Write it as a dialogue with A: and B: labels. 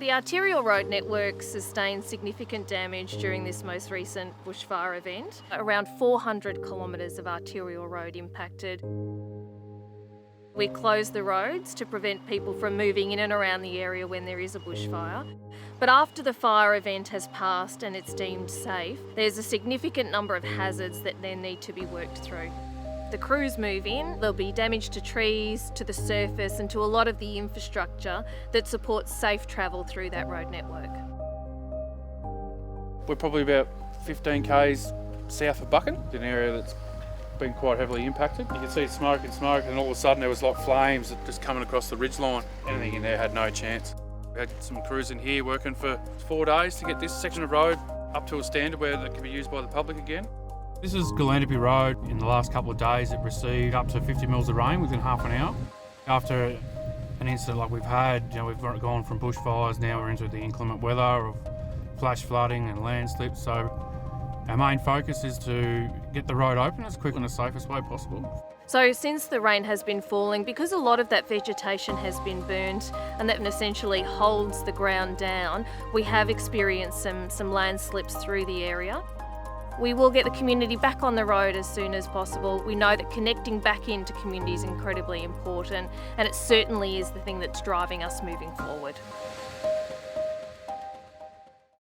A: The arterial road network sustained significant damage during this most recent bushfire event. Around 400 kilometres of arterial road impacted. We closed the roads to prevent people from moving in and around the area when there is a bushfire. But after the fire event has passed and it's deemed safe, there's a significant number of hazards that then need to be worked through. The crews move in, there'll be damage to trees, to the surface and to a lot of the infrastructure that supports safe travel through that road network.
B: We're probably about 15 k's south of Buchan, an area that's been quite heavily impacted. You can see smoke, and all of a sudden there was like flames just coming across the ridgeline. Anything in there had no chance. We had some crews in here working for 4 days to get this section of road up to a standard where it can be used by the public again. This is Gillanderby Road. In the last couple of days it received up to 50 mils of rain within half an hour. After an incident like we've had, we've gone from bushfires, now we're into the inclement weather of flash flooding and landslips. So our main focus is to get the road open as quick and as safest way possible.
A: So since the rain has been falling, because a lot of that vegetation has been burnt and that essentially holds the ground down, we have experienced some landslips through the area. We will get the community back on the road as soon as possible. We know that connecting back into community is incredibly important, and it certainly is the thing that's driving us moving forward.